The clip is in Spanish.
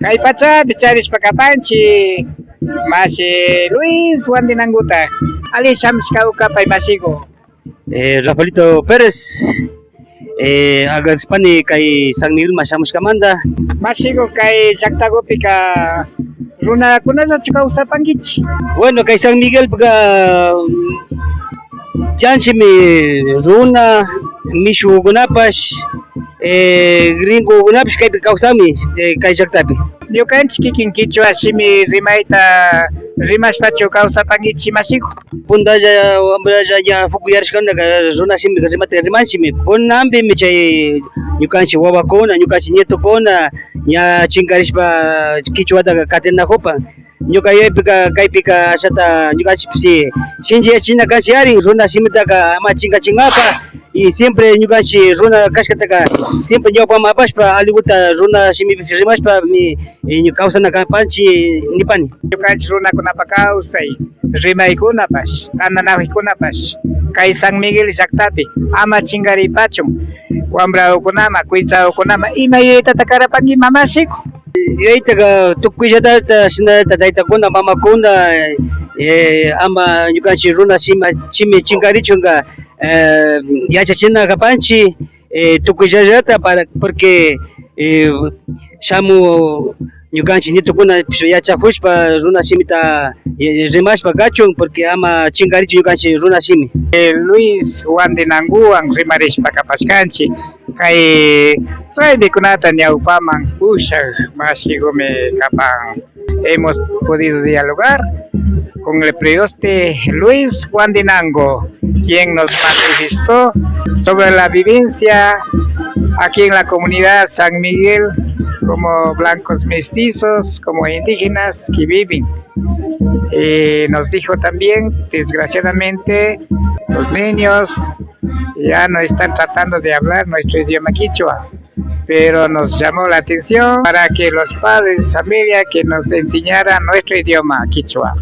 Kay pacha bicharis pakapanchi Masi Luis Juan Dinanguta Ali Shams Kauka Pay Masigo Rafaelito Pérez, agradecpani kay San Miguel Mashamos Kamanda. Masigo kay Saktago Pika Runa Kunaza Chukausapangichi. Bueno, kay San Miguel pagka Janchimi Runa Mishu Gunapash Gringo Gunapash kay Kausami kay Saktapi. Yo kanchi kikin kichwa shimi rimaita rimas pacho kausapangichi masigo. Pundaja wambraja ya fukuyarishkanda Runa Simi rimate rimanchimi. Kunambi michay ñukanchik wawakuna, ñukanchik nietokuna ña chinkarishpa kichwata katena hopa. Ñuka yaypika kaypika ashata ñukanchik shinchiyachina kanchik yarin Runa Simitaka ama chinkachingapa y siempre ñukanchik Runa kashkataka siempre ñawpama apashpa aliguta Runa Simipi rimashpa mi kawsana kanpanchik nipani. Ñukanchik runakunapa kawsay rimaykunapash tananawikunapash kay San Miguel llaqtapi ama chinkaripachun wambraukunama kuysawkunama imayuyta karapanki mamasiku. Yaytaqa tukuyllatata shina taytakuna mamakuna ama ñukanchik Runa Simi chinkarichunqa yachachina kapanchik tukuyllallata para porque shamu ñukanchik nietukuna yachakushpa Runa Simita rimashpa kachun porque ama chinkarichun ñukanchik Runa Simi. Luis Juan Dinanguwan rimarishpa kapashkanchik kay raymikunata ñawpaman ushaq masigumi kapan. Hemos podido dialogar con el prioste Luis Juan Dinango, quien nos manifestó sobre la vivencia aquí en la comunidad San Miguel como blancos mestizos, como indígenas que viven. Nos dijo también, desgraciadamente, los niños ya no están tratando de hablar nuestro idioma quichua, pero nos llamó la atención para que los padres de familia que nos enseñaran nuestro idioma quichua.